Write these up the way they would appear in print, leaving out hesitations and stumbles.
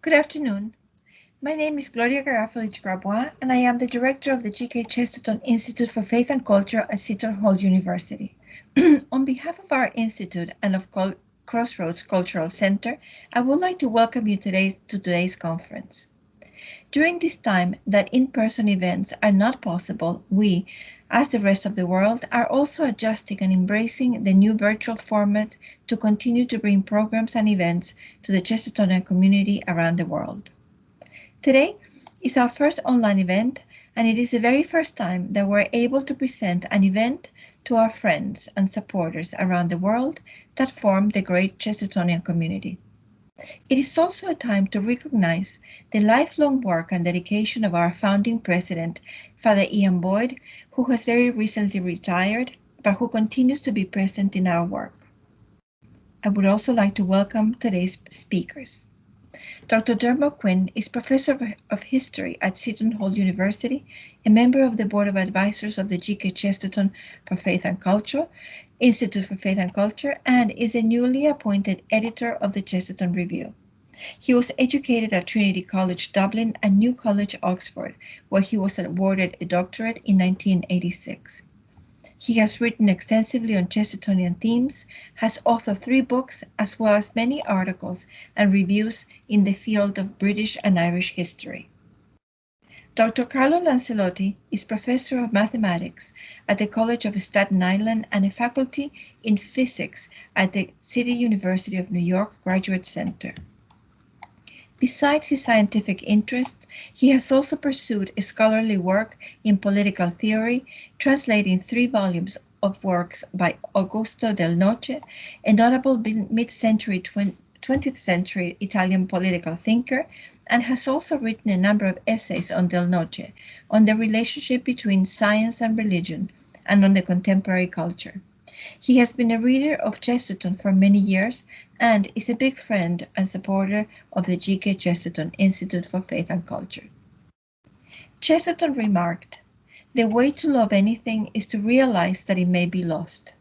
Good afternoon. My name is Gloria Garafoli-Grabois, and I am the director of the G.K. Chesterton Institute for Faith and Culture at Seton Hall University. On behalf of our institute and of Crossroads Cultural Center, I would like to welcome you to today's conference. During this time that in-person events are not possible, we, as the rest of the world, are also adjusting and embracing the new virtual format to continue to bring programs and events to the Chestertonian community around the world. Today is our first online event, and it is the very first time that we're able to present an event to our friends and supporters around the world that form the great Chestertonian community. It is also a time to recognize the lifelong work and dedication of our founding president, Father Ian Boyd, who has very recently retired, but who continues to be present in our work. I would also like to welcome today's speakers. Dr. Dermot Quinn is Professor of History at Seton Hall University, a member of the Board of Advisors of the G.K. Chesterton for Faith and Culture, Institute for Faith and Culture, and is a newly appointed editor of the Chesterton Review. He was educated at Trinity College Dublin and New College Oxford, where he was awarded a doctorate in 1986. He has written extensively on Chestertonian themes, has authored 3 books, as well as many articles and reviews in the field of British and Irish history. Dr. Carlo Lancellotti is Professor of Mathematics at the College of Staten Island and a faculty in physics at the City University of New York Graduate Center. Besides his scientific interests, he has also pursued scholarly work in political theory, translating 3 volumes of works by Augusto Del Noce, a notable mid-century 20th century Italian political thinker, and has also written a number of essays on Del Noce, on the relationship between science and religion, and on the contemporary culture. He has been a reader of Chesterton for many years and is a big friend and supporter of the G.K. Chesterton Institute for Faith and Culture. Chesterton remarked, "The way to love anything is to realize that it may be lost."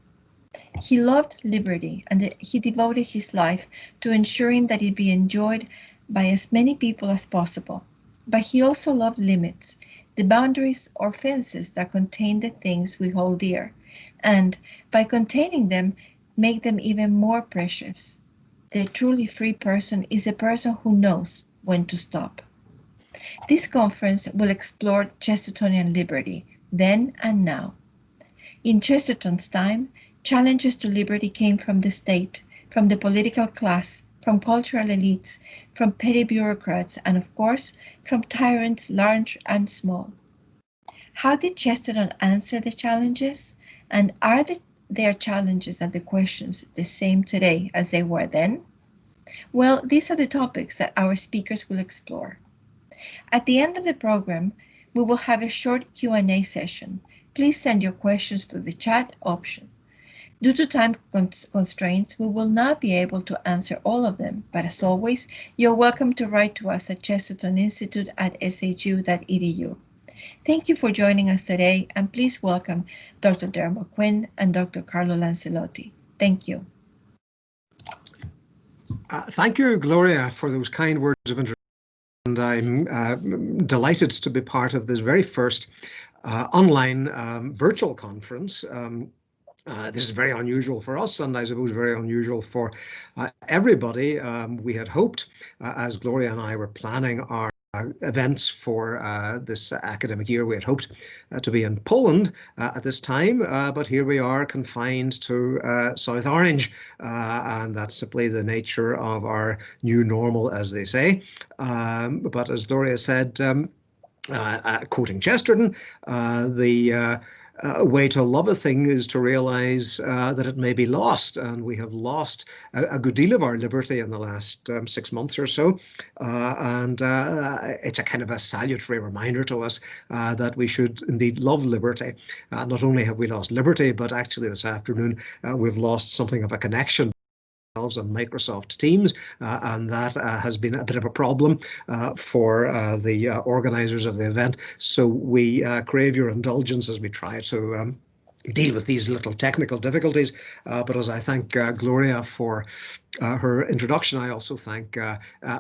He loved liberty, and he devoted his life to ensuring that it be enjoyed by as many people as possible. But he also loved limits, the boundaries or fences that contain the things we hold dear, and by containing them, make them even more precious. The truly free person is a person who knows when to stop. This conference will explore Chestertonian liberty, then and now. In Chesterton's time, challenges to liberty came from the state, from the political class, from cultural elites, from petty bureaucrats, and of course, from tyrants large and small. How did Chesterton answer the challenges? And are their challenges and the questions the same today as they were then? Well, these are the topics that our speakers will explore. At the end of the program, we will have a short Q&A session. Please send your questions through the chat option. Due to time constraints, we will not be able to answer all of them, but as always, you're welcome to write to us at chestertoninstitute@shu.edu. Thank you for joining us today, and please welcome Dr. Dermot Quinn and Dr. Carlo Lancellotti. Thank you. Thank you, Gloria, for those kind words of introduction. And I'm delighted to be part of this very first online virtual conference. This is very unusual for us, and I suppose very unusual for everybody. We had hoped, as Gloria and I were planning our events for this academic year, we had hoped to be in Poland at this time, but here we are confined to South Orange, and that's simply the nature of our new normal, as they say. But as Gloria said, quoting Chesterton, the way to love a thing is to realize that it may be lost, and we have lost a good deal of our liberty in the last 6 months or so, and it's a kind of a salutary reminder to us that we should indeed love liberty. Not only have we lost liberty, but actually this afternoon we've lost something of a connection and Microsoft Teams, and that has been a bit of a problem for the organizers of the event. So we crave your indulgence as we try to deal with these little technical difficulties. But as I thank Gloria for her introduction, I also thank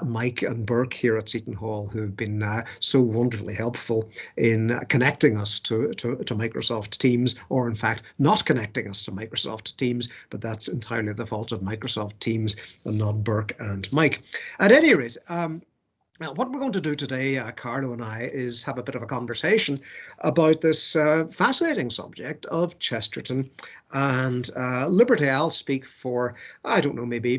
Mike and Burke here at Seton Hall, who've been so wonderfully helpful in connecting us to Microsoft Teams, or in fact, not connecting us to Microsoft Teams, but that's entirely the fault of Microsoft Teams and not Burke and Mike. At any rate, now, what we're going to do today, Carlo and I, is have a bit of a conversation about this fascinating subject of Chesterton and liberty. I'll speak for, I don't know, maybe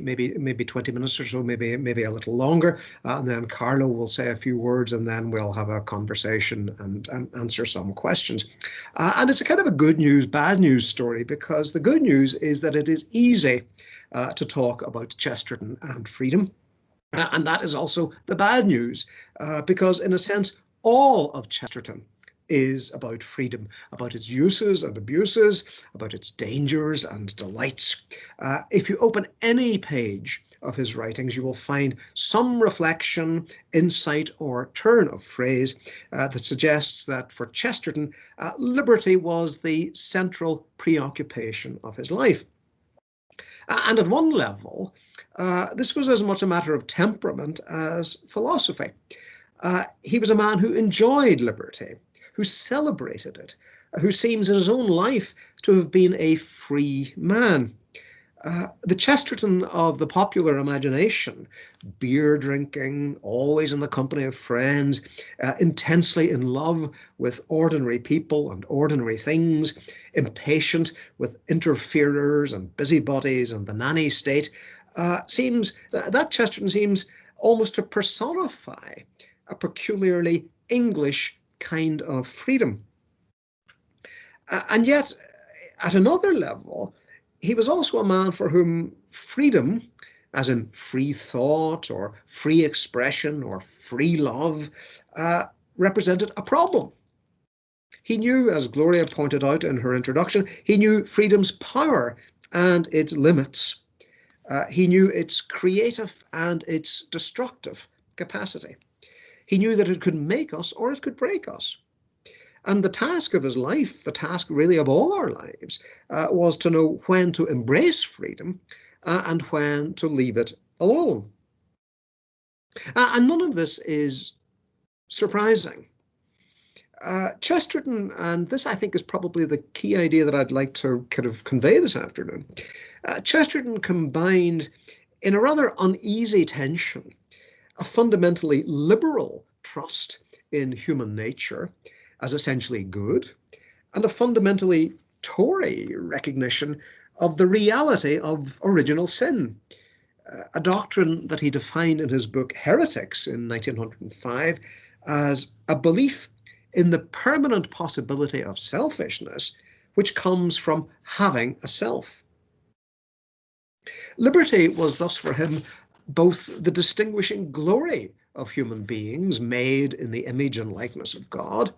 20 minutes or so, maybe a little longer, and then Carlo will say a few words, and then we'll have a conversation and answer some questions. And it's a kind of a good news, bad news story, because the good news is that it is easy to talk about Chesterton and freedom. And that is also the bad news, because in a sense, all of Chesterton is about freedom, about its uses and abuses, about its dangers and delights. If you open any page of his writings, you will find some reflection, insight, or turn of phrase that suggests that for Chesterton, liberty was the central preoccupation of his life. And at one level, this was as much a matter of temperament as philosophy. He was a man who enjoyed liberty, who celebrated it, who seems in his own life to have been a free man. The Chesterton of the popular imagination, beer drinking, always in the company of friends, intensely in love with ordinary people and ordinary things, impatient with interferers and busybodies and the nanny state, that Chesterton seems almost to personify a peculiarly English kind of freedom. And yet, at another level, he was also a man for whom freedom, as in free thought or free expression or free love, represented a problem. He knew, as Gloria pointed out in her introduction, he knew freedom's power and its limits. He knew its creative and its destructive capacity. He knew that it could make us or it could break us. And the task of his life, the task really of all our lives, was to know when to embrace freedom and when to leave it alone. And none of this is surprising. Chesterton, and this I think is probably the key idea that I'd like to kind of convey this afternoon, Chesterton combined in a rather uneasy tension a fundamentally liberal trust in human nature as essentially good, and a fundamentally Tory recognition of the reality of original sin, a doctrine that he defined in his book Heretics in 1905 as a belief in the permanent possibility of selfishness, which comes from having a self. Liberty was thus for him both the distinguishing glory of human beings made in the image and likeness of God,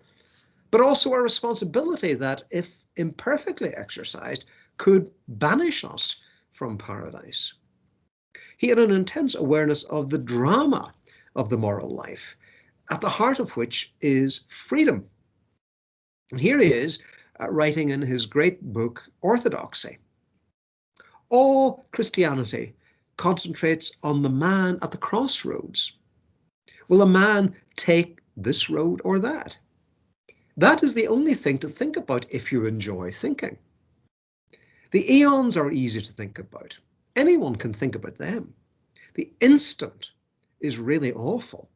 but also a responsibility that, if imperfectly exercised, could banish us from paradise. He had an intense awareness of the drama of the moral life, at the heart of which is freedom. And here he is, writing in his great book, Orthodoxy. All Christianity concentrates on the man at the crossroads. Will a man take this road or that? That is the only thing to think about if you enjoy thinking. The eons are easy to think about. Anyone can think about them. The instant is really awful.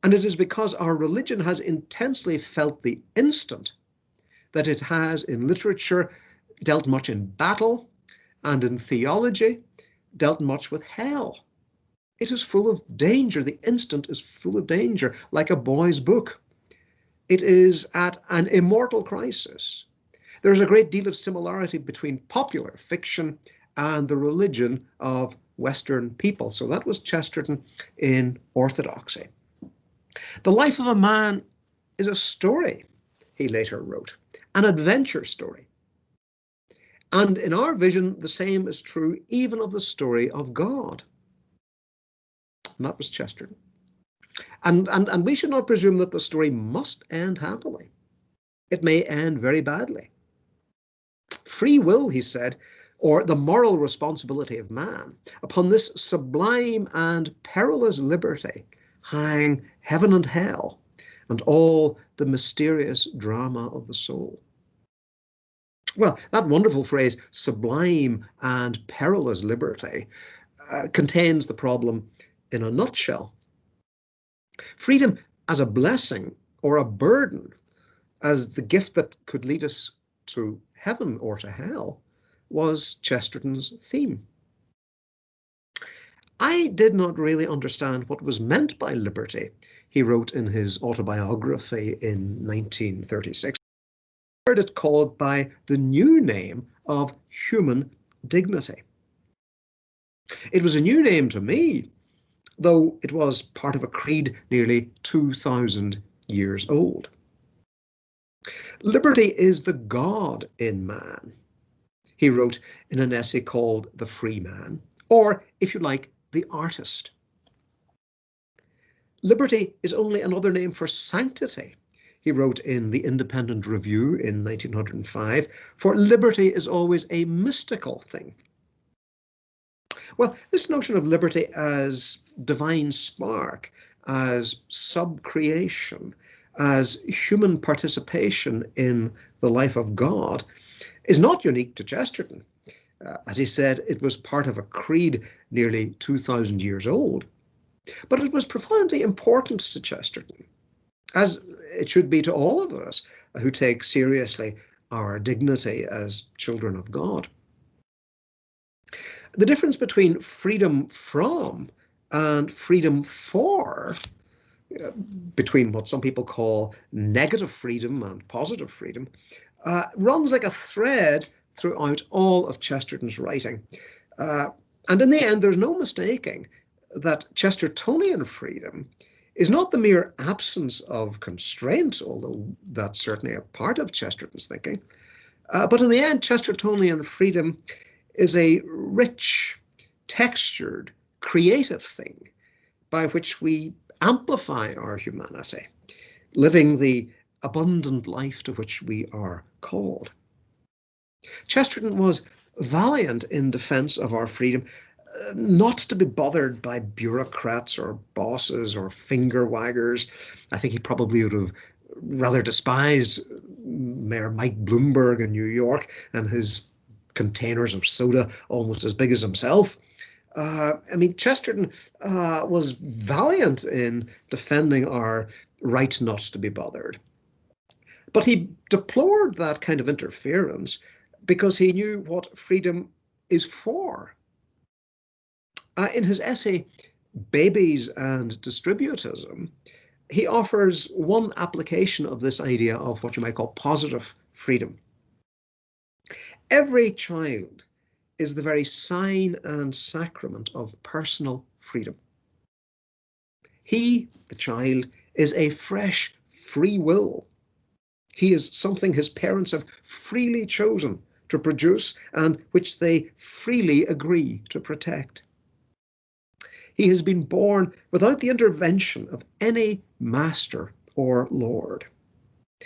And it is because our religion has intensely felt the instant that it has in literature dealt much in battle, and in theology dealt much with hell. It is full of danger. The instant is full of danger, like a boy's book. It is at an immortal crisis. There is a great deal of similarity between popular fiction and the religion of Western people. So that was Chesterton in Orthodoxy. The life of a man is a story, he later wrote, an adventure story. And in our vision, the same is true even of the story of God. And that was Chesterton. And we should not presume that the story must end happily. It may end very badly. Free will, he said, or the moral responsibility of man, upon this sublime and perilous liberty hang heaven and hell, and all the mysterious drama of the soul. Well, that wonderful phrase, sublime and perilous liberty, contains the problem in a nutshell. Freedom as a blessing or a burden, as the gift that could lead us to heaven or to hell, was Chesterton's theme. I did not really understand what was meant by liberty, he wrote in his autobiography in 1936. I heard it called by the new name of human dignity. It was a new name to me, though it was part of a creed nearly 2,000 years old. Liberty is the God in man, he wrote in an essay called The Free Man, or, if you like, The Artist. Liberty is only another name for sanctity, he wrote in the Independent Review in 1905, for liberty is always a mystical thing. Well, this notion of liberty as divine spark, as sub-creation, as human participation in the life of God, is not unique to Chesterton. As he said, it was part of a creed nearly 2,000 years old. But it was profoundly important to Chesterton, as it should be to all of us who take seriously our dignity as children of God. The difference between freedom from and freedom for, between what some people call negative freedom and positive freedom, runs like a thread throughout all of Chesterton's writing. And in the end, there's no mistaking that Chestertonian freedom is not the mere absence of constraint, although that's certainly a part of Chesterton's thinking, but in the end, Chestertonian freedom is a rich, textured, creative thing by which we amplify our humanity, living the abundant life to which we are called. Chesterton was valiant in defense of our freedom, not to be bothered by bureaucrats or bosses or finger waggers. I think he probably would have rather despised Mayor Mike Bloomberg in New York and his containers of soda almost as big as himself. Chesterton was valiant in defending our right not to be bothered. But he deplored that kind of interference because he knew what freedom is for. In his essay, Babies and Distributism, he offers one application of this idea of what you might call positive freedom. Every child is the very sign and sacrament of personal freedom. He, the child, is a fresh free will. He is something his parents have freely chosen to produce and which they freely agree to protect. He has been born without the intervention of any master or lord.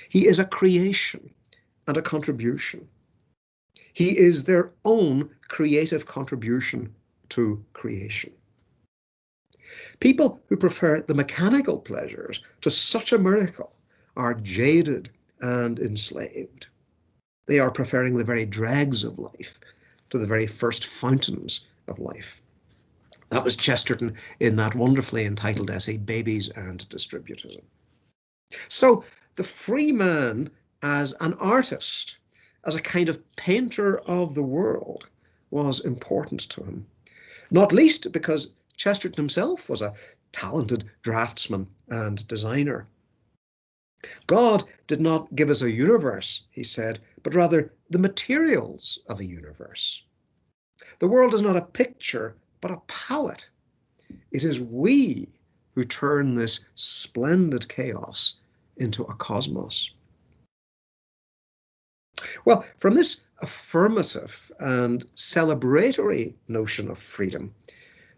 He is a creation and a contribution. He is their own creative contribution to creation. People who prefer the mechanical pleasures to such a miracle are jaded and enslaved. They are preferring the very dregs of life to the very first fountains of life. That was Chesterton in that wonderfully entitled essay, Babies and Distributism. So the free man as an artist, as a kind of painter of the world, was important to him. Not least because Chesterton himself was a talented draftsman and designer. God did not give us a universe, he said, but rather the materials of a universe. The world is not a picture, but a palette. It is we who turn this splendid chaos into a cosmos. Well, from this affirmative and celebratory notion of freedom,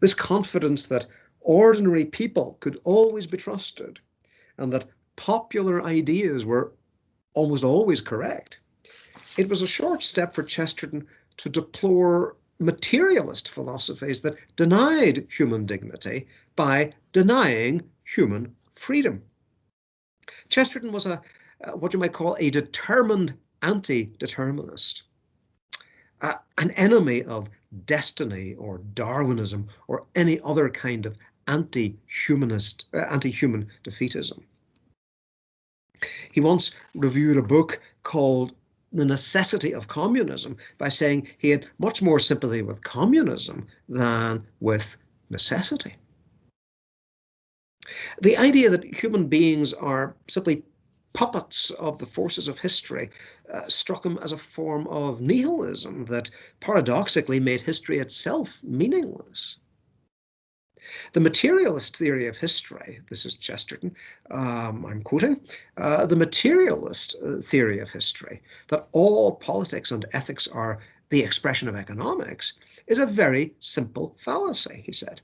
this confidence that ordinary people could always be trusted and that popular ideas were almost always correct, It was a short step for Chesterton to deplore materialist philosophies that denied human dignity by denying human freedom. Chesterton was what you might call a determined anti-determinist, an enemy of destiny or Darwinism or any other kind of anti-human defeatism. He once reviewed a book called The Necessity of Communism by saying he had much more sympathy with communism than with necessity. The idea that human beings are simply puppets of the forces of history struck him as a form of nihilism that paradoxically made history itself meaningless. The materialist theory of history, this is Chesterton, I'm quoting, the materialist theory of history, that all politics and ethics are the expression of economics, is a very simple fallacy, he said.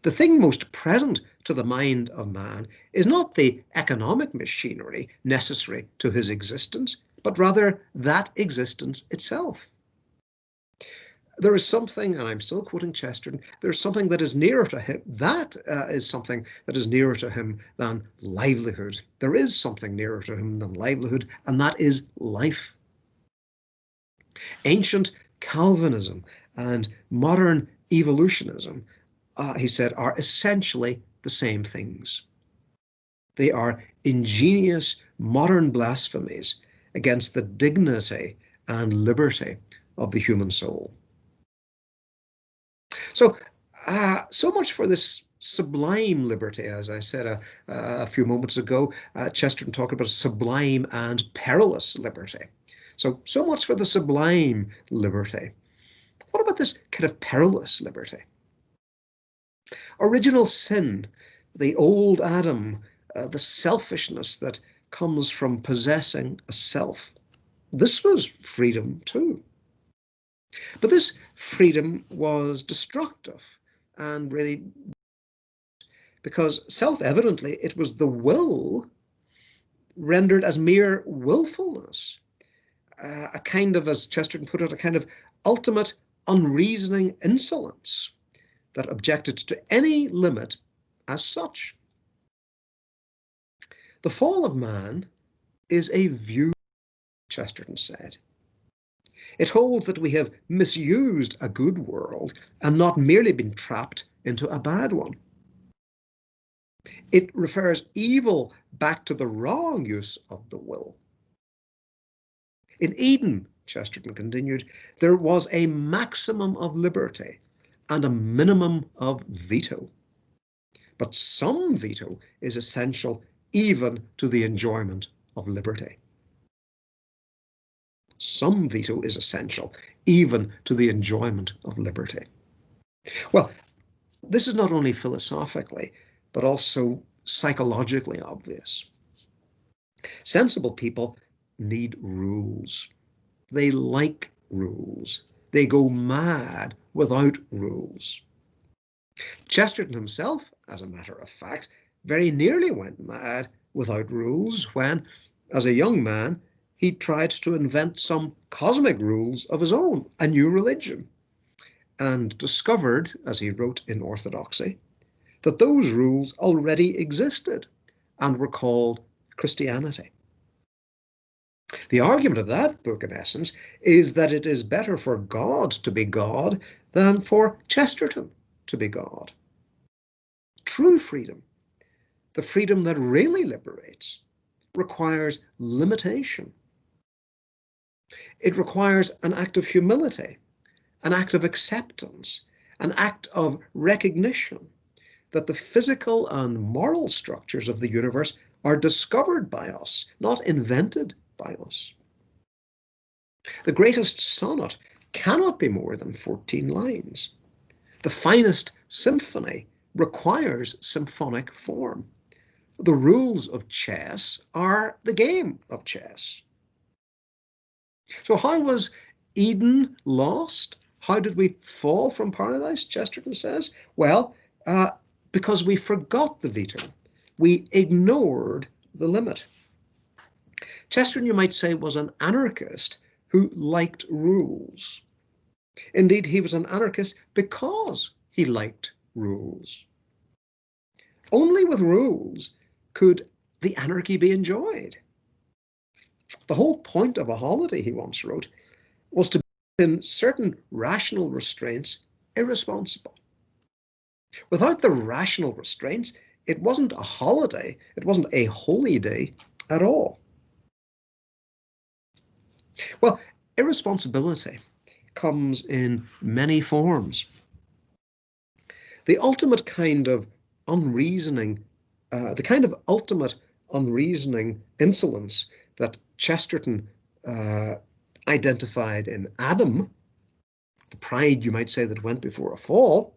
The thing most present to the mind of man is not the economic machinery necessary to his existence, but rather that existence itself. There is something, and I'm still quoting Chesterton, there's something that is nearer to him. That is something that is nearer to him than livelihood. There is something nearer to him than livelihood, and that is life. Ancient Calvinism and modern evolutionism, he said, are essentially the same things. They are ingenious modern blasphemies against the dignity and liberty of the human soul. So, so much for this sublime liberty, as I said a few moments ago. Chesterton talked about sublime and perilous liberty. So much for the sublime liberty. What about this kind of perilous liberty? Original sin, the old Adam, the selfishness that comes from possessing a self. This was freedom too. But this freedom was destructive and really, because self-evidently it was the will rendered as mere willfulness, a kind of, as Chesterton put it, a kind of ultimate unreasoning insolence that objected to any limit as such. The fall of man is a view, Chesterton said. It holds that we have misused a good world and not merely been trapped into a bad one. It refers evil back to the wrong use of the will. In Eden, Chesterton continued, there was a maximum of liberty and a minimum of veto. But some veto is essential even to the enjoyment of liberty. Some veto is essential even to the enjoyment of liberty. Well, this is not only philosophically, but also psychologically obvious. Sensible people need rules. They like rules. They go mad without rules. Chesterton himself, as a matter of fact, very nearly went mad without rules when, as a young man, he tried to invent some cosmic rules of his own, a new religion, and discovered, as he wrote in Orthodoxy, that those rules already existed and were called Christianity. The argument of that book, in essence, is that it is better for God to be God than for Chesterton to be God. True freedom, the freedom that really liberates, requires limitation. It requires an act of humility, an act of acceptance, an act of recognition that the physical and moral structures of the universe are discovered by us, not invented by us. The greatest sonnet cannot be more than 14 lines. The finest symphony requires symphonic form. The rules of chess are the game of chess. So how was Eden lost? How did we fall from paradise, Chesterton says? Well, because we forgot the veto. We ignored the limit. Chesterton, you might say, was an anarchist who liked rules. Indeed, he was an anarchist because he liked rules. Only with rules could the anarchy be enjoyed. The whole point of a holiday, he once wrote, was to be in certain rational restraints irresponsible. Without the rational restraints, it wasn't a holiday, it wasn't a holy day at all. Well, irresponsibility comes in many forms. The ultimate kind of unreasoning, ultimate unreasoning insolence that Chesterton identified in Adam, the pride, you might say, that went before a fall,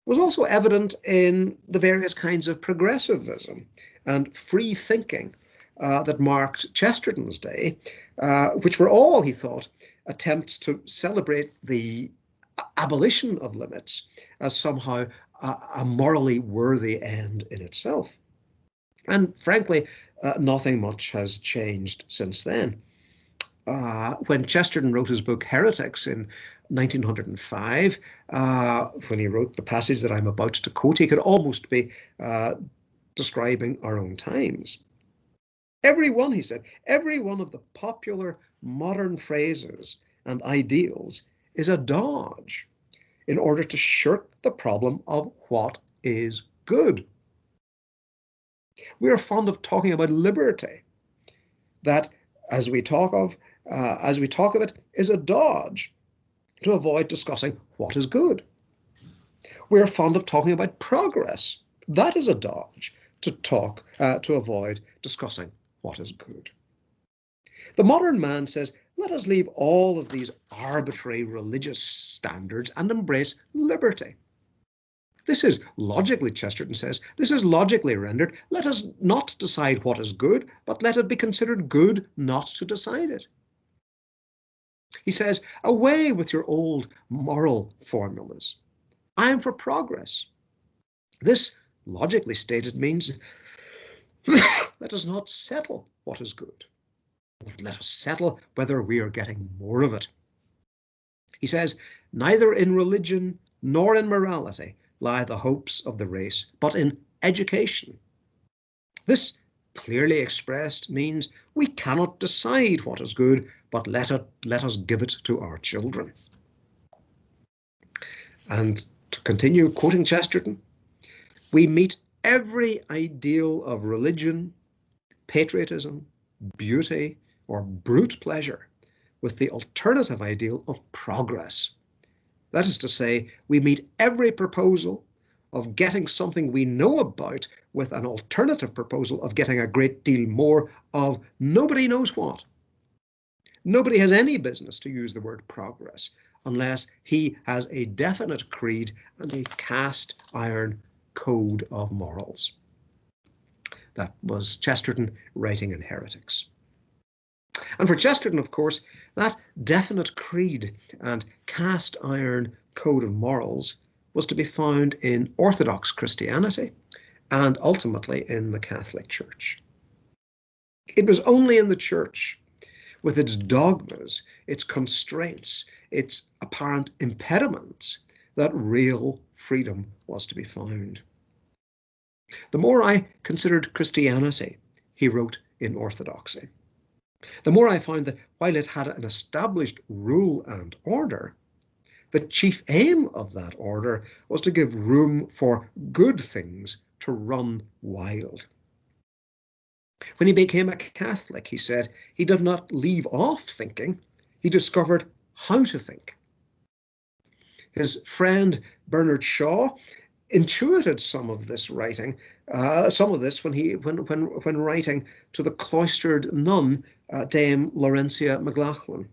was also evident in the various kinds of progressivism and free thinking that marked Chesterton's day, which were all, he thought, attempts to celebrate the abolition of limits as somehow a morally worthy end in itself. And frankly, nothing much has changed since then. When Chesterton wrote his book Heretics in 1905, when he wrote the passage that I'm about to quote, he could almost be describing our own times. Every one, he said, every one of the popular modern phrases and ideals is a dodge in order to shirk the problem of what is good. We are fond of talking about liberty, that as we talk of it is a dodge to avoid discussing what is good. We are fond of talking about progress. That is a dodge to avoid discussing what is good. The modern man says, let us leave all of these arbitrary religious standards and embrace liberty. This is logically, Chesterton says, this is logically rendered, let us not decide what is good, but let it be considered good not to decide it. He says, away with your old moral formulas. I am for progress. This, logically stated, means let us not settle what is good. Let us settle whether we are getting more of it. He says, neither in religion nor in morality lie the hopes of the race, but in education. This, clearly expressed, means we cannot decide what is good, but let us give it to our children. And to continue quoting Chesterton, we meet every ideal of religion, patriotism, beauty, or brute pleasure with the alternative ideal of progress. That is to say, we meet every proposal of getting something we know about with an alternative proposal of getting a great deal more of nobody knows what. Nobody has any business to use the word progress unless he has a definite creed and a cast iron code of morals. That was Chesterton writing in Heretics. And for Chesterton, of course, that definite creed and cast iron code of morals was to be found in Orthodox Christianity and ultimately in the Catholic Church. It was only in the Church, with its dogmas, its constraints, its apparent impediments, that real freedom was to be found. The more I considered Christianity, he wrote in Orthodoxy, the more I found that while it had an established rule and order, the chief aim of that order was to give room for good things to run wild. When he became a Catholic, he said, he did not leave off thinking, he discovered how to think. His friend Bernard Shaw intuited some of this writing, when writing to the cloistered nun, Dame Laurentia McLaughlin.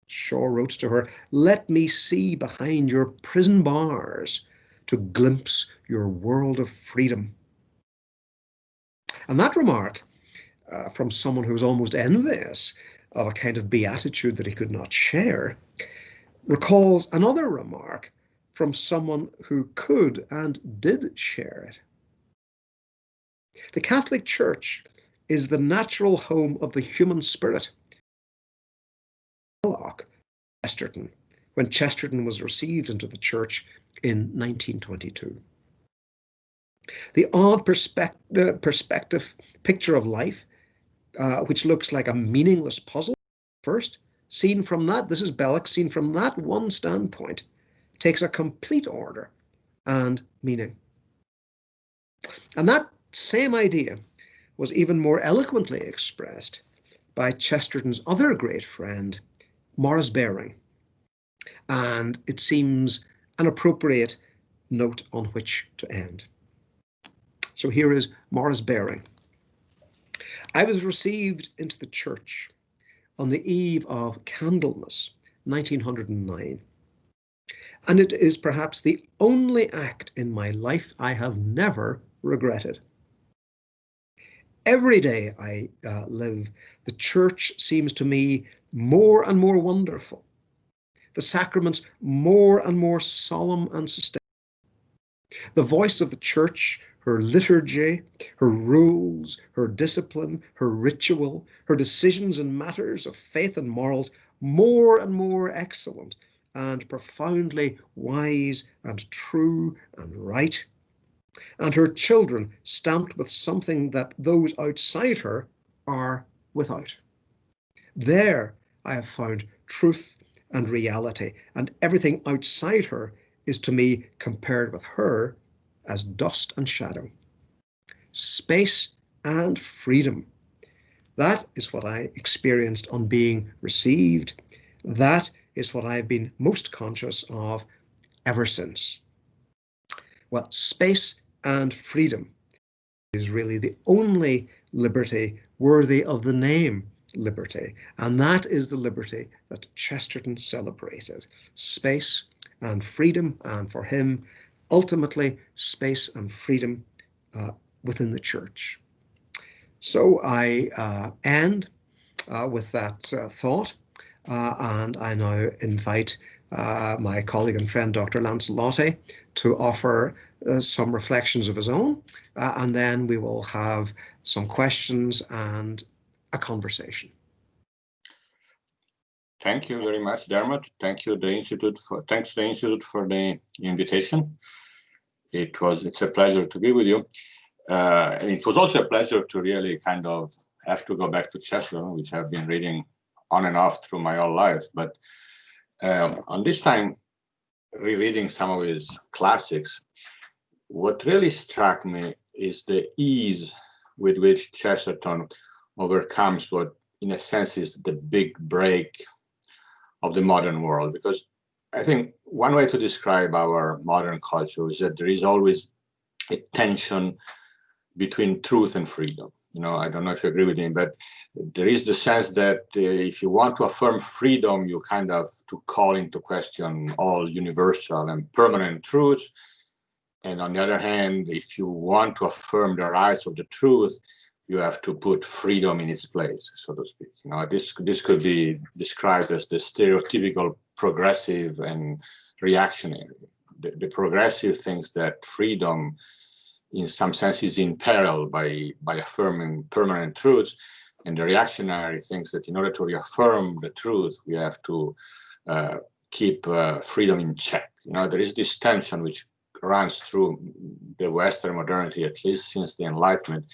Shaw wrote to her, let me see behind your prison bars to glimpse your world of freedom. And that remark, from someone who was almost envious of a kind of beatitude that he could not share, recalls another remark from someone who could and did share it. The Catholic Church is the natural home of the human spirit. Chesterton, when Chesterton was received into the church in 1922. The odd perspective picture of life, which looks like a meaningless puzzle first, seen from that, this is Belloc, seen from that one standpoint, takes a complete order and meaning. And that same idea was even more eloquently expressed by Chesterton's other great friend, Maurice Baring. And it seems an appropriate note on which to end. So here is Maurice Baring. I was received into the church on the eve of Candlemas, 1909. And it is perhaps the only act in my life I have never regretted. Every day I live, the church seems to me more and more wonderful. The sacraments more and more solemn and sustained. The voice of the church, her liturgy, her rules, her discipline, her ritual, her decisions in matters of faith and morals, more and more excellent and profoundly wise and true and right. And her children stamped with something that those outside her are without. There I have found truth and reality, and everything outside her is to me compared with her as dust and shadow. Space and freedom. That is what I experienced on being received. That is what I've been most conscious of ever since. Well, space and freedom is really the only liberty worthy of the name liberty, and that is the liberty that Chesterton celebrated. Space and freedom, and for him, ultimately, space and freedom within the church. So I end with that thought, and I now invite my colleague and friend, Dr. Lancellotti, to offer some reflections of his own, and then we will have some questions and a conversation. Thank you very much, Dermot. Thanks to the Institute for the invitation. It's a pleasure to be with you. And it was also a pleasure to really kind of have to go back to Chesterton, which I've been reading on and off through my whole life. But on this time, rereading some of his classics, what really struck me is the ease with which Chesterton overcomes what, in a sense, is the big break of the modern world. Because I think one way to describe our modern culture is that there is always a tension between truth and freedom. You know, I don't know if you agree with me, but there is the sense that if you want to affirm freedom, you kind of to call into question all universal and permanent truth. And on the other hand, if you want to affirm the rights of the truth, you have to put freedom in its place, so to speak. You know, this could be described as the stereotypical progressive and reactionary. The progressive thinks that freedom, in some sense, is in peril by affirming permanent truth, and the reactionary thinks that in order to reaffirm the truth, we have to keep freedom in check. You know, there is this tension which runs through the Western modernity, at least since the Enlightenment,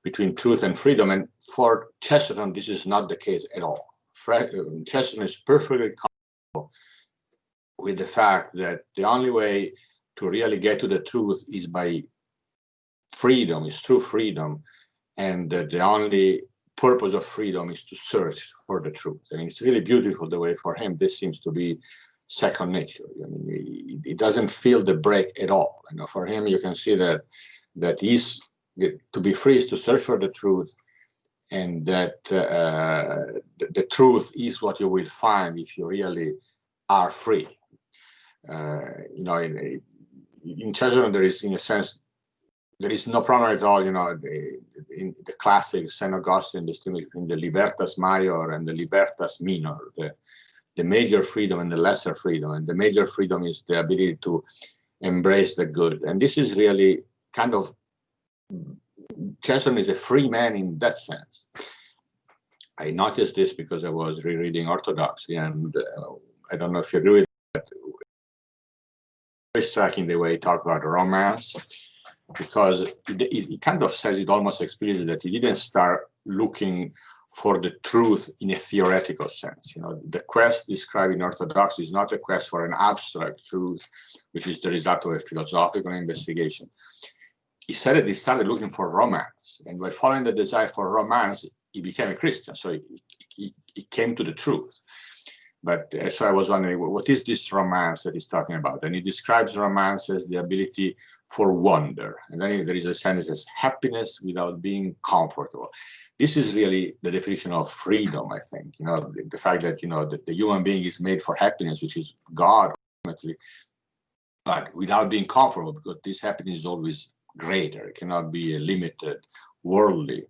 between truth and freedom. And for Chesterton, this is not the case at all. Chesterton is perfectly comfortable with the fact that the only way to really get to the truth is by freedom, is true freedom, and that the only purpose of freedom is to search for the truth. I mean, it's really beautiful the way for him this seems to be second nature. I mean, he doesn't feel the break at all. You know, for him, you can see that to be free is to search for the truth, and that the truth is what you will find if you really are free. You know, in Chesterton, there is, in a sense, there is no problem at all. You know, in the classic St. Augustine distinguishes between the libertas major and the libertas minor, the major freedom and the lesser freedom. And the major freedom is the ability to embrace the good. And this is really kind of Chesterton is a free man in that sense. I noticed this because I was rereading Orthodoxy, and I don't know if you agree with that. Very striking the way he talked about romance, because he kind of says it almost explicitly that he didn't start looking for the truth in a theoretical sense. You know, the quest described in Orthodoxy is not a quest for an abstract truth, which is the result of a philosophical investigation. He said that he started looking for romance, and by following the desire for romance, he became a Christian. So he came to the truth. But so I was wondering, what is this romance that he's talking about? And he describes romance as the ability for wonder. And then there is a sentence that says, happiness without being comfortable. This is really the definition of freedom, I think. You know, the fact that, you know, that the human being is made for happiness, which is God, ultimately, but without being comfortable, because this happiness is always greater. It cannot be a limited, worldly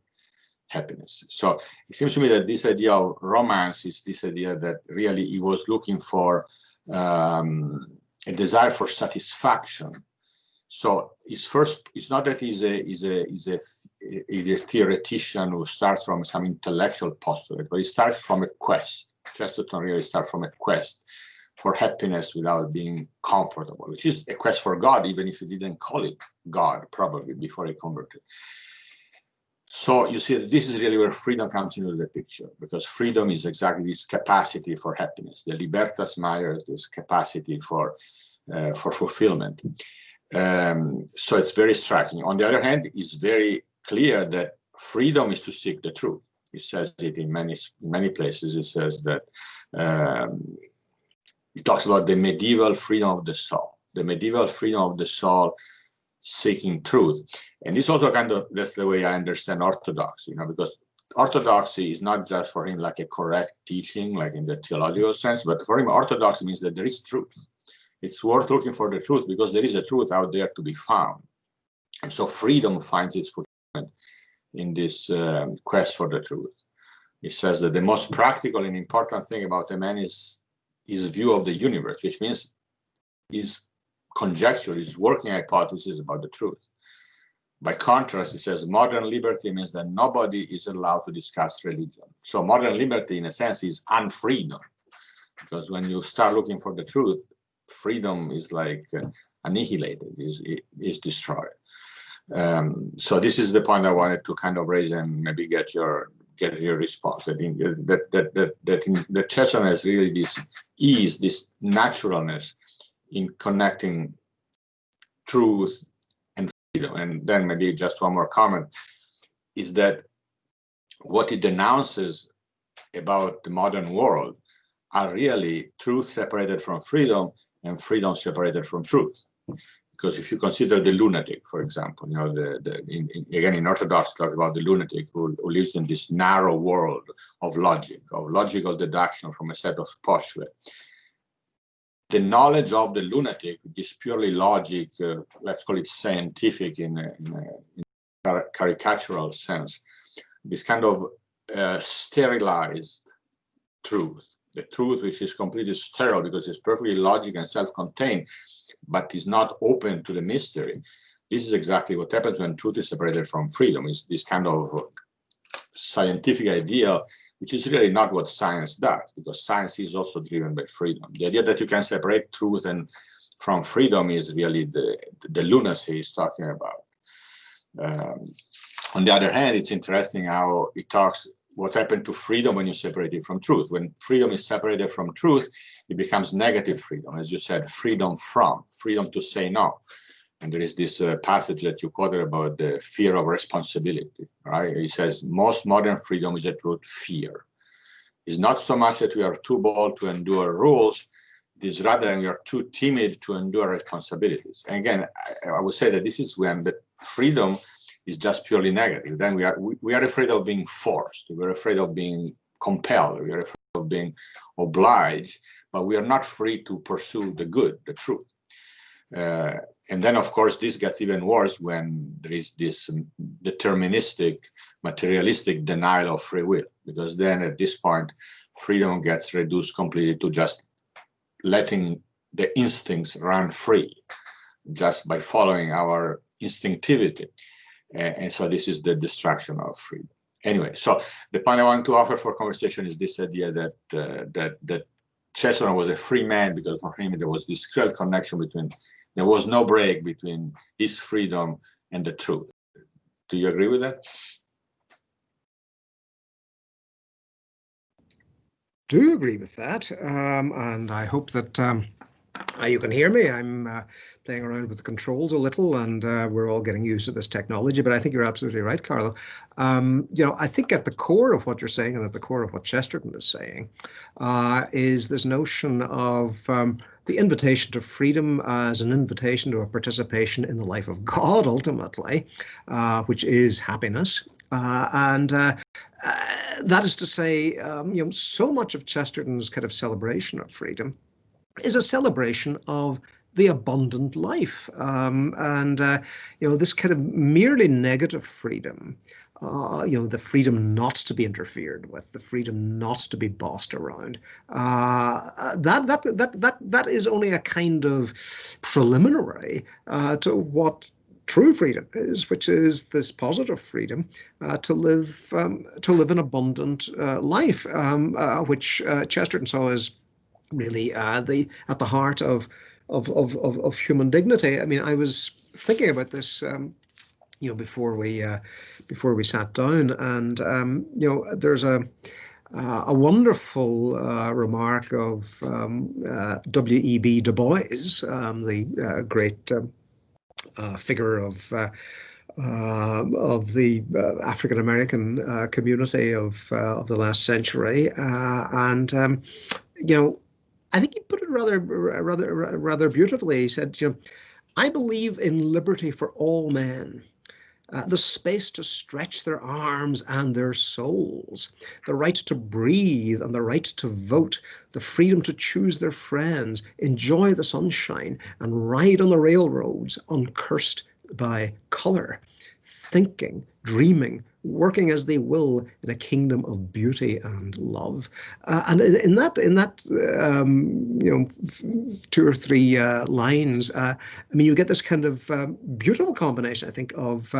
happiness. So it seems to me that this idea of romance is this idea that really he was looking for a desire for satisfaction. So it's not that he's a theoretician who starts from some intellectual postulate, but he starts from a quest. Chesterton really starts from a quest for happiness without being comfortable, which is a quest for God, even if he didn't call it God, probably, before he converted. So you see, this is really where freedom comes into the picture, because freedom is exactly this capacity for happiness, the libertas major, this capacity for fulfillment. So it's very striking. On the other hand, it's very clear that freedom is to seek the truth. He says it in many places. He says that he talks about the medieval freedom of the soul, the medieval freedom of the soul, seeking truth. And this also kind of, that's the way I understand Orthodoxy, you know, because Orthodoxy is not just for him like a correct teaching, like in the theological sense, but for him, Orthodoxy means that there is truth. It's worth looking for the truth because there is a truth out there to be found. And so freedom finds its fulfillment in this quest for the truth. He says that the most practical and important thing about a man is his view of the universe, which means his conjecture, his working hypothesis about the truth. By contrast, he says modern liberty means that nobody is allowed to discuss religion. So modern liberty, in a sense, is unfreedom, because when you start looking for the truth, freedom is like annihilated, is destroyed. So this is the point I wanted to kind of raise and maybe get your response. That Chesterton has really this ease, this naturalness in connecting truth and freedom. And then maybe just one more comment is that what he denounces about the modern world are really truth separated from freedom and freedom separated from truth. Because if you consider the lunatic, for example, you know, again in Orthodox talk about the lunatic who lives in this narrow world of logic, of logical deduction from a set of postulates. The knowledge of the lunatic, which is purely logic, let's call it scientific in a caricatural sense, this kind of sterilized truth, the truth which is completely sterile because it's perfectly logic and self-contained, but is not open to the mystery. This is exactly what happens when truth is separated from freedom. Is this kind of scientific idea, which is really not what science does, because science is also driven by freedom. The idea that you can separate truth and from freedom is really the lunacy he's talking about. On the other hand, it's interesting how he talks what happened to freedom when you separate it from truth. When freedom is separated from truth, it becomes negative freedom. As you said, freedom to say no. And there is this passage that you quoted about the fear of responsibility, right? He says, most modern freedom is at root fear. It's not so much that we are too bold to endure rules, it is rather that we are too timid to endure responsibilities. And again, I would say that this is when the freedom is just purely negative. Then we are afraid of being forced, we're afraid of being compelled, we are afraid of being obliged, but we are not free to pursue the good, the truth. And then, of course, this gets even worse when there is this deterministic, materialistic denial of free will, because then at this point, freedom gets reduced completely to just letting the instincts run free, just by following our instinctivity. And so this is the destruction of freedom. Anyway, so the point I want to offer for conversation is this idea that that Chesterton was a free man, because for him there was this clear connection between, there was no break between his freedom and the truth. Do you agree with that? Do agree with that, and I hope that you can hear me. I'm playing around with the controls a little, and we're all getting used to this technology, but I think you're absolutely right, Carlo. You know, I think at the core of what you're saying, and at the core of what Chesterton is saying, is this notion of the invitation to freedom as an invitation to a participation in the life of God, ultimately, which is happiness. That is to say, you know, so much of Chesterton's kind of celebration of freedom is a celebration of the abundant life, you know, this kind of merely negative freedom, you know, the freedom not to be interfered with, the freedom not to be bossed around, that is only a kind of preliminary to what true freedom is, which is this positive freedom to live an abundant life, which Chesterton saw as really at the heart of human dignity. I mean, I was thinking about this, you know, before we sat down, and you know, there's a wonderful remark of W.E.B. Du Bois, the great figure of the African American community of the last century, and you know, I think he put it rather beautifully. He said, you know, I believe in liberty for all men, the space to stretch their arms and their souls, the right to breathe and the right to vote, the freedom to choose their friends, enjoy the sunshine, and ride on the railroads uncursed by color, thinking, dreaming, working as they will in a kingdom of beauty and love. And in that you know, 2 or 3 lines, I mean, you get this kind of beautiful combination, I think, of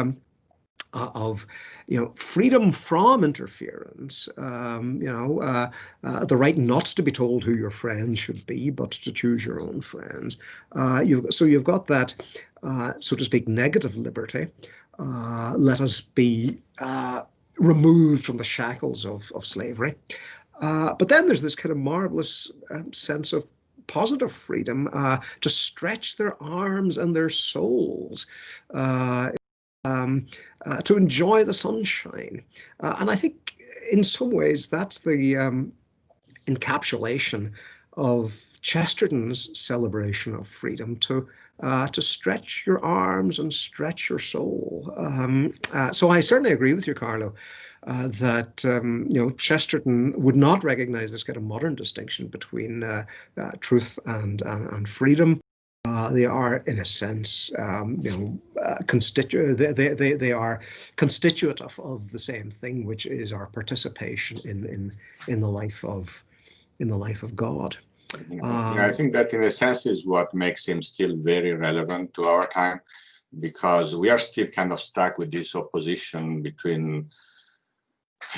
you know, freedom from interference, you know, the right not to be told who your friends should be, but to choose your own friends. You've got that, so to speak, negative liberty. Let us be removed from the shackles of slavery. But then there's this kind of marvelous sense of positive freedom to stretch their arms and their souls, to enjoy the sunshine. And I think in some ways that's the encapsulation of Chesterton's celebration of freedom, to stretch your arms and stretch your soul. So I certainly agree with you, Carlo, that you know, Chesterton would not recognize this kind of modern distinction between truth and freedom. They are, in a sense, you know, they are constitutive of the same thing, which is our participation in the life of God. I think that in a sense is what makes him still very relevant to our time, because we are still kind of stuck with this opposition between,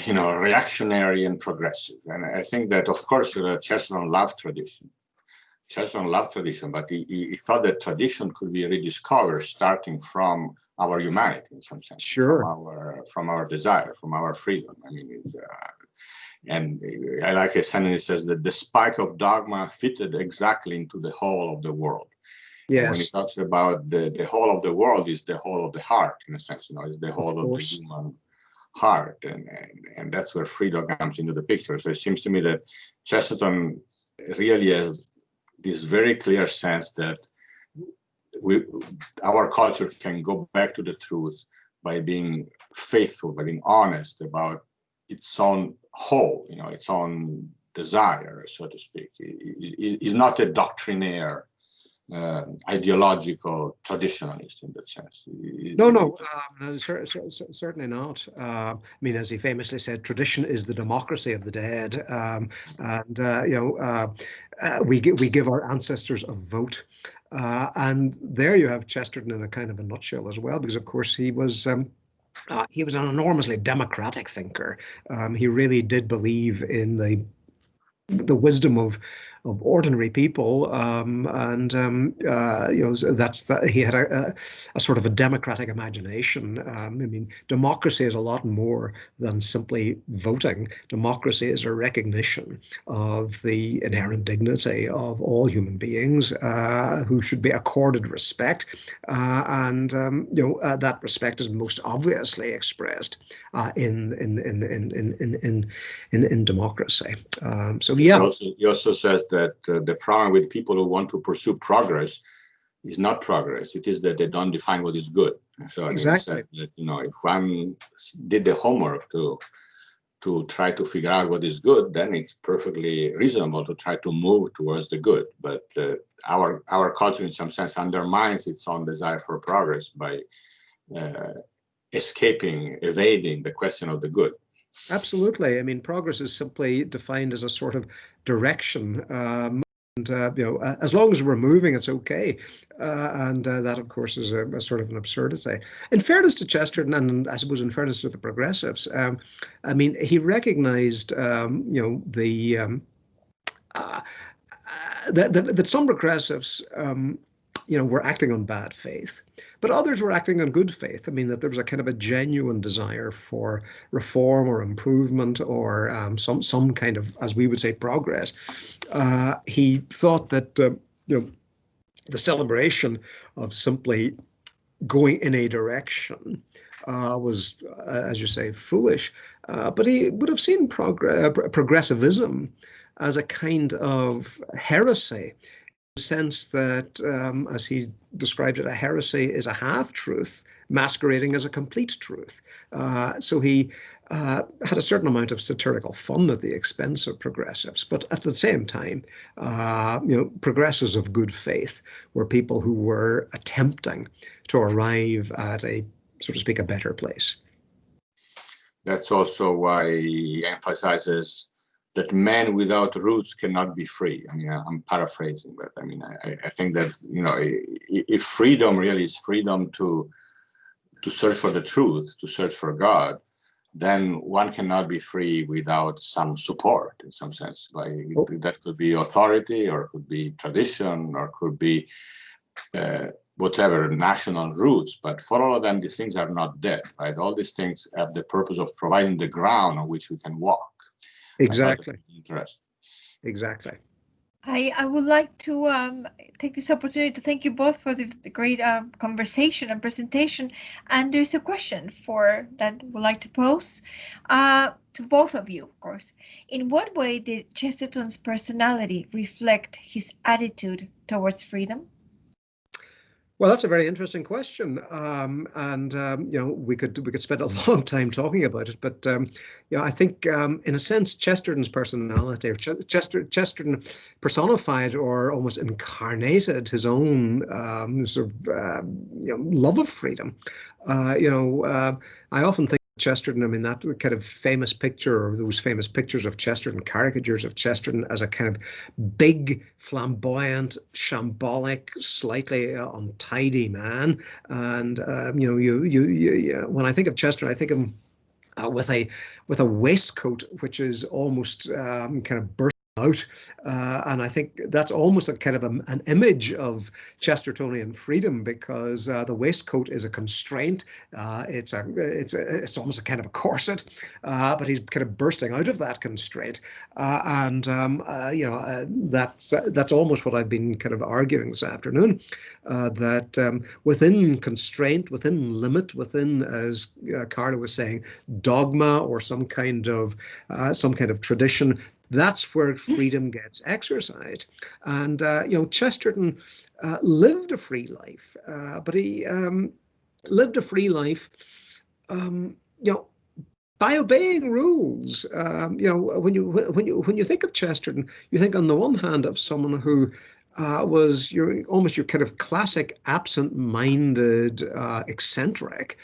you know, reactionary and progressive. And I think that, of course, Chesterton loved tradition. Chesterton loved tradition, but he thought that tradition could be rediscovered starting from our humanity, in some sense. Sure. From our desire, from our freedom. I mean, and I like a sentence that says that the spike of dogma fitted exactly into the whole of the world. Yes. And when he talks about the whole of the world, is the whole of the heart, in a sense, you know, is the whole of the human heart, and that's where freedom comes into the picture. So it seems to me that Chesterton really has this very clear sense that our culture can go back to the truth by being faithful, by being honest about its own whole, you know, its own desire, so to speak. It is not a doctrinaire, ideological traditionalist in that sense. No, certainly not. I mean, as he famously said, tradition is the democracy of the dead, and you know, we give our ancestors a vote, and there you have Chesterton in a kind of a nutshell as well, because of course he was he was an enormously democratic thinker. He really did believe in the wisdom of ordinary people, and he had a sort of a democratic imagination. I mean, democracy is a lot more than simply voting. Democracy is a recognition of the inherent dignity of all human beings, who should be accorded respect, and that respect is most obviously expressed in democracy. So yeah. He also says that the problem with people who want to pursue progress is not progress. It is that they don't define what is good. So exactly. He said that, if one did the homework to try to figure out what is good, then it's perfectly reasonable to try to move towards the good. But our culture, in some sense, undermines its own desire for progress by evading the question of the good. Absolutely. I mean, progress is simply defined as a sort of direction. And as long as we're moving, it's okay. And that, of course, is a sort of an absurdity. In fairness to Chesterton, and I suppose in fairness to the progressives, I mean, he recognized, that some progressives, were acting on bad faith, but others were acting on good faith. I mean, that there was a kind of a genuine desire for reform or improvement, or some kind of, as we would say, progress. He thought that the celebration of simply going in a direction was, as you say, foolish. But he would have seen progressivism as a kind of heresy, sense that, as he described it, a heresy is a half-truth masquerading as a complete truth. So he had a certain amount of satirical fun at the expense of progressives, but at the same time, progressives of good faith were people who were attempting to arrive at a, so to speak, a better place. That's also why he emphasizes that man without roots cannot be free. I mean, I'm paraphrasing, but I mean, I think that, if freedom really is freedom to search for the truth, to search for God, then one cannot be free without some support, in some sense. That could be authority, or could be tradition, or could be whatever national roots. But for all of them, these things are not dead, right? All these things have the purpose of providing the ground on which we can walk. Exactly. Exactly. I would like to take this opportunity to thank you both for the great conversation and presentation. And there's a question that I would like to pose to both of you, of course. In what way did Chesterton's personality reflect his attitude towards freedom? Well, that's a very interesting question, we could spend a long time talking about it. But I think, in a sense, Chesterton's personality, or Chesterton personified or almost incarnated his own love of freedom. I often think Chesterton, I mean, that kind of famous picture, or those famous pictures of Chesterton, caricatures of Chesterton as a kind of big, flamboyant, shambolic, slightly untidy man. And when I think of Chesterton, I think of him with a waistcoat which is almost kind of burst out, and I think that's almost a kind of an image of Chestertonian freedom, because the waistcoat is a constraint. It's almost a kind of a corset, but he's kind of bursting out of that constraint, that's almost what I've been kind of arguing this afternoon, that within constraint, within limit, within, as Carlo was saying, dogma, or some kind of tradition, that's where freedom gets exercised. And, Chesterton lived a free life, but he lived a free life, by obeying rules. When you think of Chesterton, you think on the one hand of someone who was your kind of classic absent-minded eccentric,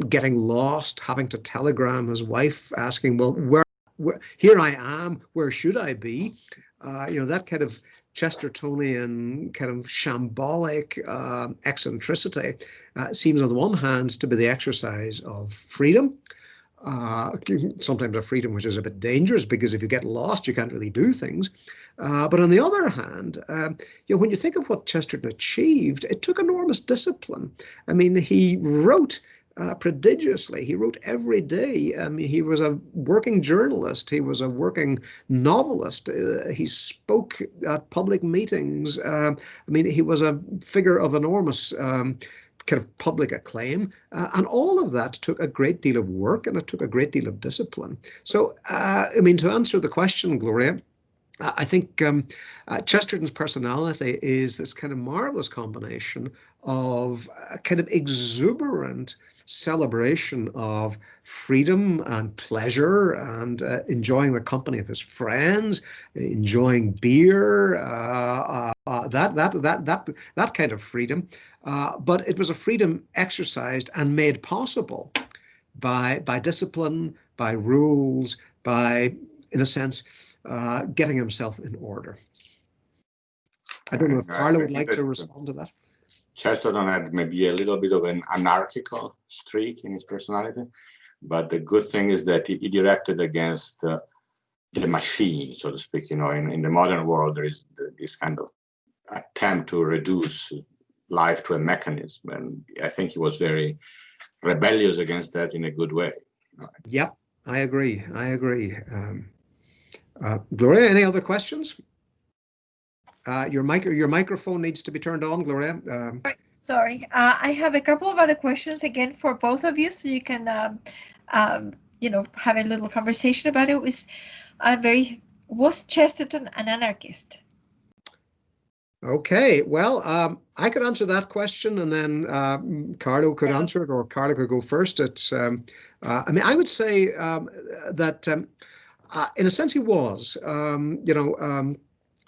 getting lost, having to telegram his wife, asking, well, here I am, where should I be? That kind of Chestertonian kind of shambolic eccentricity seems on the one hand to be the exercise of freedom, sometimes a freedom which is a bit dangerous because if you get lost you can't really do things. But on the other hand, when you think of what Chesterton achieved, it took enormous discipline. I mean, he wrote prodigiously. He wrote every day. I mean, he was a working journalist. He was a working novelist. He spoke at public meetings. I mean, he was a figure of enormous kind of public acclaim, and all of that took a great deal of work and it took a great deal of discipline. So, I mean, to answer the question, Gloria, I think Chesterton's personality is this kind of marvelous combination of a kind of exuberant celebration of freedom and pleasure and enjoying the company of his friends, enjoying beer, that kind of freedom. But it was a freedom exercised and made possible by discipline, by rules, by, in a sense, getting himself in order. I don't know if Carlo would like to respond to that. Chesterton had maybe a little bit of an anarchical streak in his personality, but the good thing is that he directed against the machine, so to speak. In the modern world, there is this kind of attempt to reduce life to a mechanism, and I think he was very rebellious against that in a good way. Yep, I agree. Gloria, any other questions? Your microphone needs to be turned on, Gloria. Sorry, I have a couple of other questions again for both of you, so you can, have a little conversation about it. Was Chesterton an anarchist? Okay, well, I could answer that question, and then Carlo could answer it, or Carlo could go first. I mean, I would say that in a sense he was.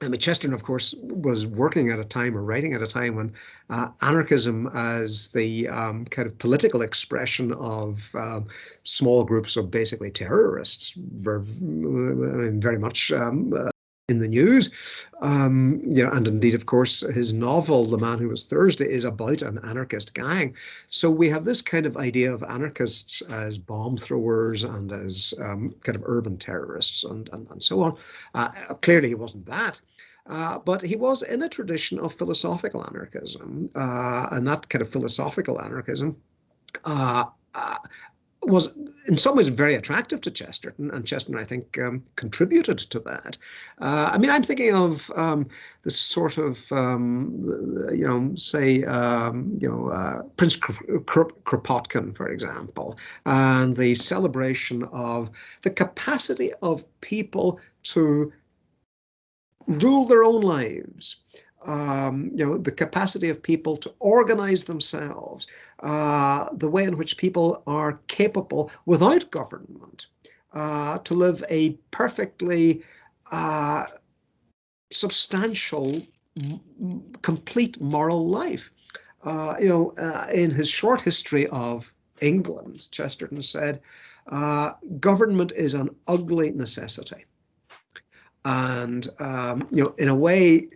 I mean, Chesterton, of course, was working at a time or writing at a time when anarchism as the kind of political expression of small groups of basically terrorists were very much in the news. And indeed, of course, his novel, The Man Who Was Thursday, is about an anarchist gang. So we have this kind of idea of anarchists as bomb throwers and as kind of urban terrorists and so on. Clearly, he wasn't that. But he was in a tradition of philosophical anarchism, and that kind of philosophical anarchism was in some ways very attractive to Chesterton, and Chesterton, I think, contributed to that. I mean, I'm thinking of this sort of, Prince Kropotkin, for example, and the celebration of the capacity of people to rule their own lives. The capacity of people to organize themselves, the way in which people are capable, without government, to live a perfectly substantial, complete moral life. In his short history of England, Chesterton said, government is an ugly necessity. And, in a way,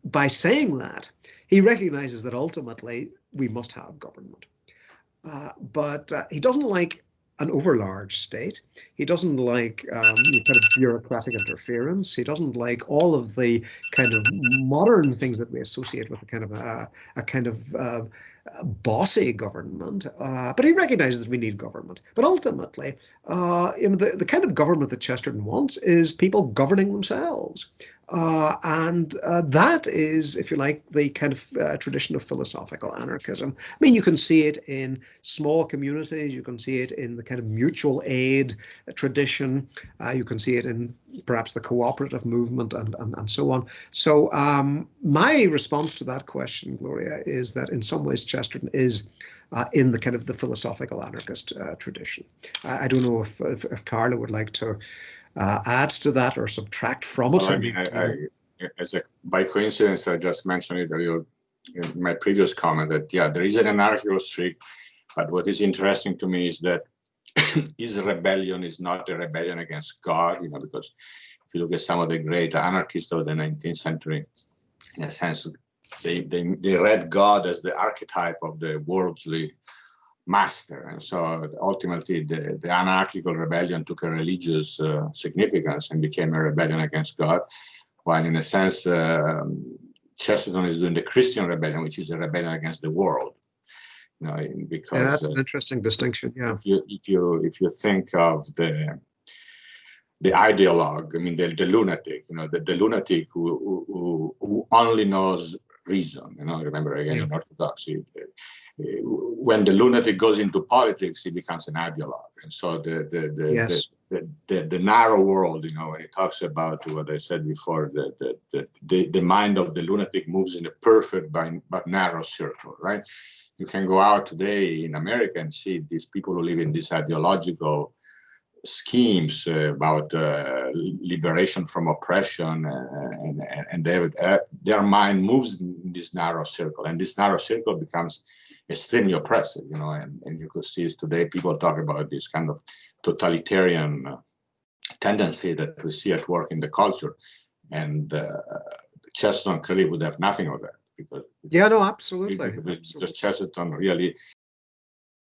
by saying that, he recognizes that ultimately we must have government. But he doesn't like an overlarge state. He doesn't like kind of bureaucratic interference. He doesn't like all of the kind of modern things that we associate with a kind of bossy government. But he recognizes that we need government. But ultimately, the kind of government that Chesterton wants is people governing themselves. And that is, if you like, the kind of tradition of philosophical anarchism. I mean, you can see it in small communities. You can see it in the kind of mutual aid tradition. You can see it in perhaps the cooperative movement and so on. So my response to that question, Gloria, is that in some ways Chesterton is in the kind of the philosophical anarchist tradition. I don't know if Carlo would like to add to that or subtract from it. Well, I mean, by coincidence, I just mentioned it earlier in my previous comment that, yeah, there is an anarchical streak, but what is interesting to me is that his rebellion is not a rebellion against God, because if you look at some of the great anarchists of the 19th century, in a sense, they read God as the archetype of the worldly master. And so ultimately the anarchical rebellion took a religious significance and became a rebellion against God, while in a sense, Chesterton is doing the Christian rebellion, which is a rebellion against the world. You know, because yeah, that's an interesting distinction. Yeah. If you think of the ideologue, I mean the lunatic, you know, the lunatic who only knows reason. You know, remember again in Orthodoxy, when the lunatic goes into politics, he becomes an ideologue. And so the narrow world, you know, when he talks about what I said before, the mind of the lunatic moves in a perfect but narrow circle, right? You can go out today in America and see these people who live in these ideological schemes about liberation from oppression, and their mind moves in this narrow circle, and this narrow circle becomes extremely oppressive, you know, and you could see today people talk about this kind of totalitarian tendency that we see at work in the culture, and Chesterton clearly would have nothing of that, because absolutely. Because Chesterton really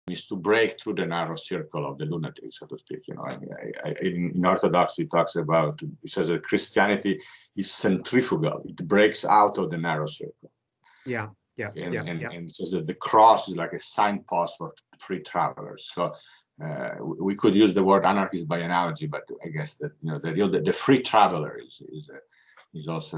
is to break through the narrow circle of the lunatic, so to speak. You know, in Orthodoxy, he talks about, he says that Christianity is centrifugal; it breaks out of the narrow circle. And says that the cross is like a signpost for free travelers. So we could use the word anarchist by analogy, but I guess that, you know, the free traveler is also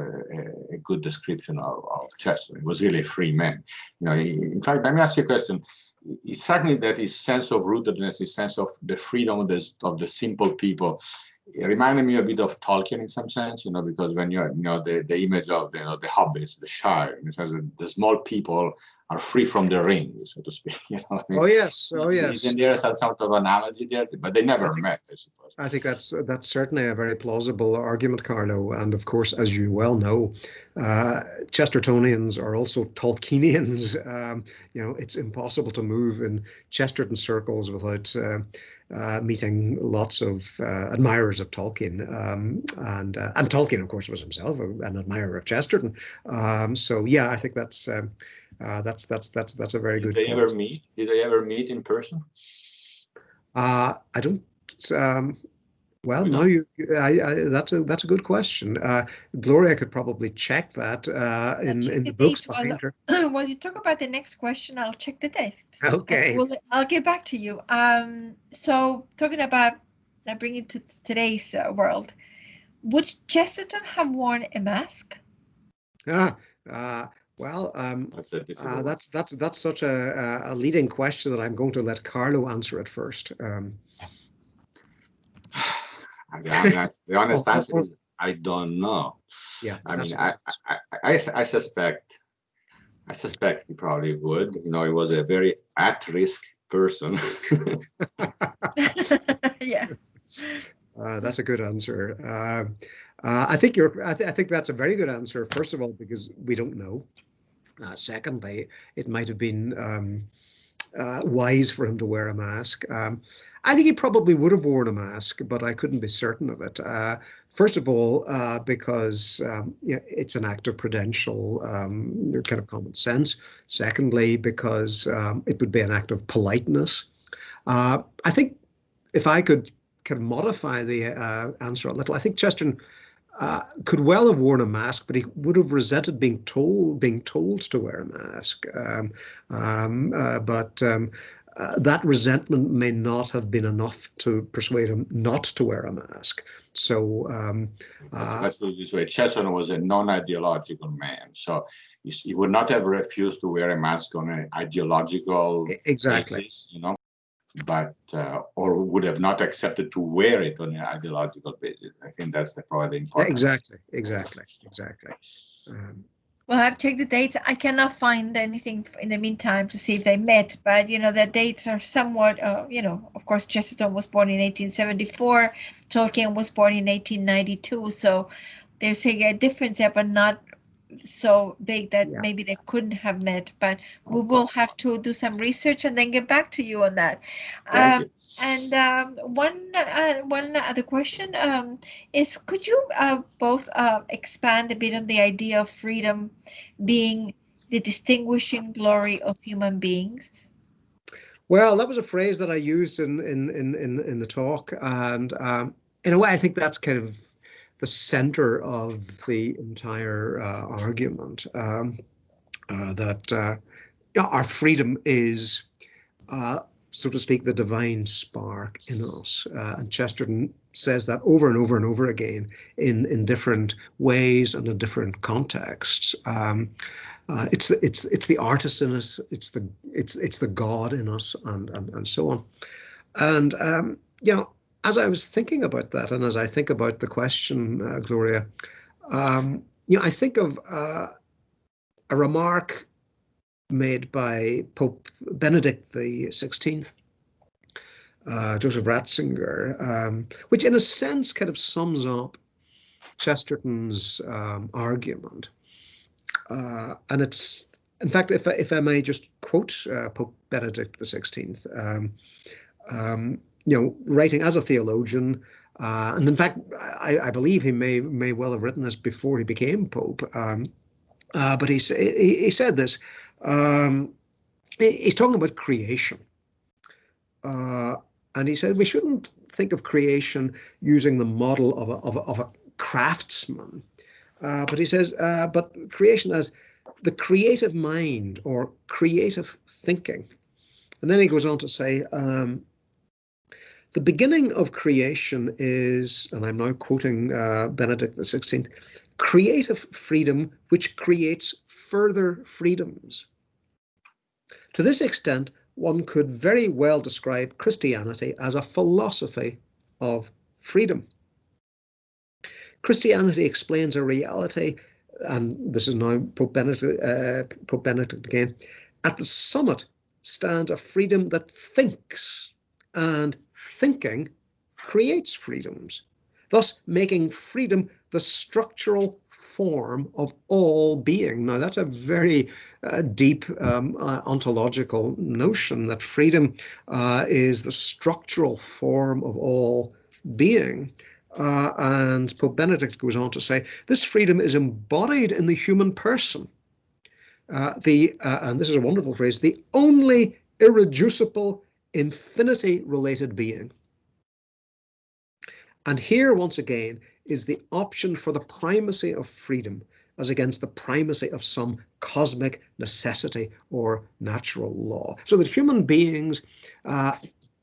a good description of Chesterton. He was really a free man. You know, in fact, let me ask you a question. It struck me that his sense of rootedness, his sense of the freedom of the simple people, it reminded me a bit of Tolkien in some sense, you know, because when you're, you know, the image of the hobbits, the Shire, in the sense that the small people are free from the ring, so to speak. You know, I mean, oh yes. Isn't there some sort of analogy there? But they never met, I suppose. I think that's certainly a very plausible argument, Carlo. And of course, as you well know, Chestertonians are also Tolkienians. You know, it's impossible to move in Chesterton circles without meeting lots of admirers of Tolkien, and Tolkien, of course, was himself an admirer of Chesterton. So yeah, I think that's a very good. Did they ever meet? Did they ever meet in person? I don't. Well, no, that's a good question. Gloria could probably check that in the books behind her. While you talk about the next question, I'll check the dates. Okay. I'll get back to you. So talking about bringing it to today's world, would Chesterton have worn a mask? Well, that's such a leading question that I'm going to let Carlo answer it first. The honest answer is I don't know. Yeah, I mean, I suspect he probably would. You know, he was a very at-risk person. Yeah. That's a good answer. I think that's a very good answer. First of all, because we don't know. Secondly, it might have been wise for him to wear a mask. I think he probably would have worn a mask, but I couldn't be certain of it. First of all, because it's an act of prudential kind of common sense. Secondly, because it would be an act of politeness. I think if I could kind of modify the answer a little, I think Chesterton could well have worn a mask, but he would have resented being told to wear a mask. But that resentment may not have been enough to persuade him not to wear a mask. So let's put it this way: Chesterton was a non-ideological man, so he would not have refused to wear a mask on an ideological basis, you know, but or would have not accepted to wear it on an ideological basis. I think that's probably important. Exactly. Well, I've checked the dates. I cannot find anything in the meantime to see if they met, but, you know, the dates are somewhat, you know, of course, Chesterton was born in 1874, Tolkien was born in 1892, so there's a difference there, but not so big that Yeah. maybe they couldn't have met, but we will have to do some research and then get back to you on that. Thank you. And one other question is, could you both expand a bit on the idea of freedom being the distinguishing glory of human beings? Well, that was a phrase that I used in the talk, and in a way, I think that's kind of the center of the entire argument, that our freedom is, so to speak, the divine spark in us. And Chesterton says that over and over and over again in different ways and in different contexts. It's the artist in us, it's the God in us, and so on. And you know, as I was thinking about that, and as I think about the question, Gloria, you know, I think of a remark made by Pope Benedict XVI, Joseph Ratzinger, which in a sense kind of sums up Chesterton's argument. And it's, in fact, if I may just quote Pope Benedict XVI, you know, writing as a theologian, and in fact, I believe he may well have written this before he became Pope. But he said this. He's talking about creation, and he said we shouldn't think of creation using the model of a craftsman, but he says, but creation as the creative mind or creative thinking. And then he goes on to say, the beginning of creation is, and I'm now quoting Benedict XVI, creative freedom which creates further freedoms. To this extent, one could very well describe Christianity as a philosophy of freedom. Christianity explains a reality, and this is now Pope Benedict again, at the summit stands a freedom that thinks, and thinking creates freedoms, thus making freedom the structural form of all being. Now, that's a very deep ontological notion, that freedom is the structural form of all being. And Pope Benedict goes on to say, this freedom is embodied in the human person. And this is a wonderful phrase, the only irreducible infinity-related being. And here, once again, is the option for the primacy of freedom as against the primacy of some cosmic necessity or natural law. So that human beings,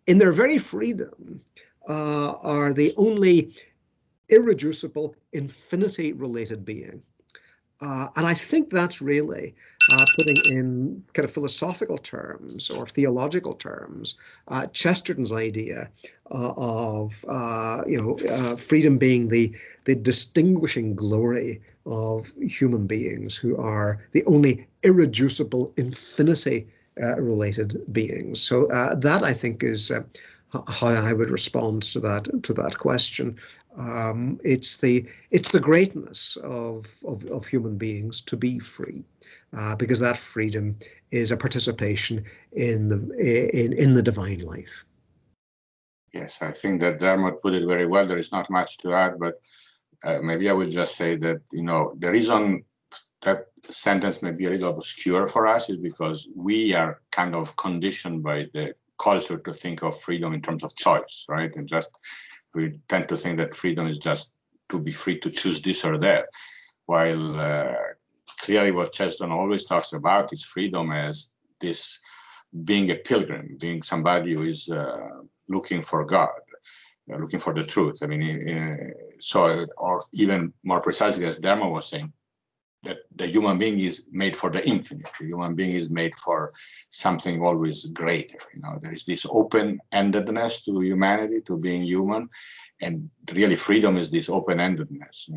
in their very freedom, are the only irreducible infinity-related being. And I think that's really, putting in kind of philosophical terms or theological terms, Chesterton's idea of freedom being the distinguishing glory of human beings, who are the only irreducible infinity-related beings. So that, I think, is how I would respond to that question. It's the greatness of human beings to be free, because that freedom is a participation in the divine life. Yes, I think that Dermot put it very well. There is not much to add, but maybe I will just say that, you know, the reason that sentence may be a little obscure for us is because we are kind of conditioned by the culture to think of freedom in terms of choice, right? And just we tend to think that freedom is just to be free to choose this or that, while clearly what Chesterton always talks about is freedom as this being a pilgrim, being somebody who is looking for God, looking for the truth. I mean, or even more precisely, as Dermot was saying, that the human being is made for the infinite. The human being is made for something always greater. You know, there is this open-endedness to humanity, to being human, and really freedom is this open-endedness.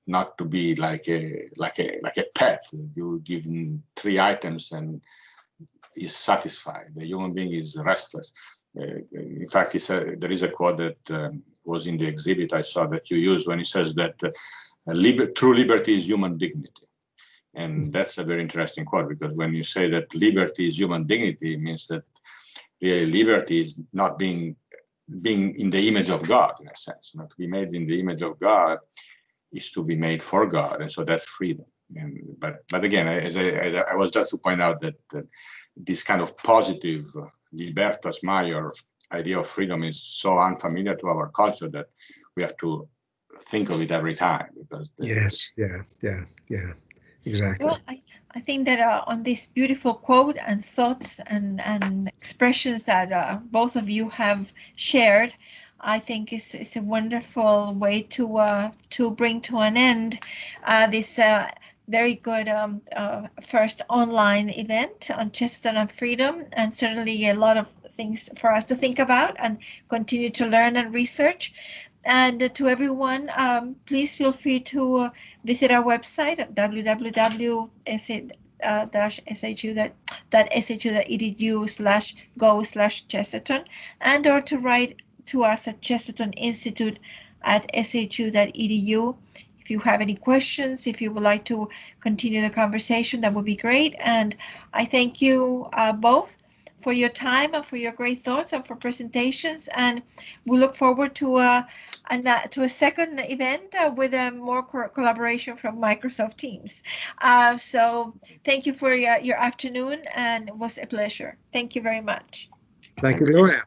Not to be like a pet. You give him 3 items and is satisfied. The human being is restless. In fact, he said, there is a quote that was in the exhibit I saw that you used when he says that true liberty is human dignity. And that's a very interesting quote, because when you say that liberty is human dignity, it means that really liberty is not being in the image of God, in a sense. To be made in the image of God is to be made for God, and so that's freedom. But again, as I was just to point out that this kind of positive libertas major idea of freedom is so unfamiliar to our culture that we have to think of it every time. Because yes, yeah, exactly. Well, I think that on this beautiful quote and thoughts and expressions that both of you have shared, I think is a wonderful way to bring to an end this very good first online event on Chesterton Freedom, and certainly a lot of things for us to think about and continue to learn and research. And to everyone, please feel free to visit our website at www.shu.edu/go/Chesterton, and or to write to us at Chesterton Institute at shu.edu. If you have any questions, if you would like to continue the conversation, that would be great. And I thank you both for your time and for your great thoughts and for presentations. And we look forward to a second event with more collaboration from Microsoft Teams. So thank you for your afternoon, and it was a pleasure. Thank you very much. Thank you, Gloria.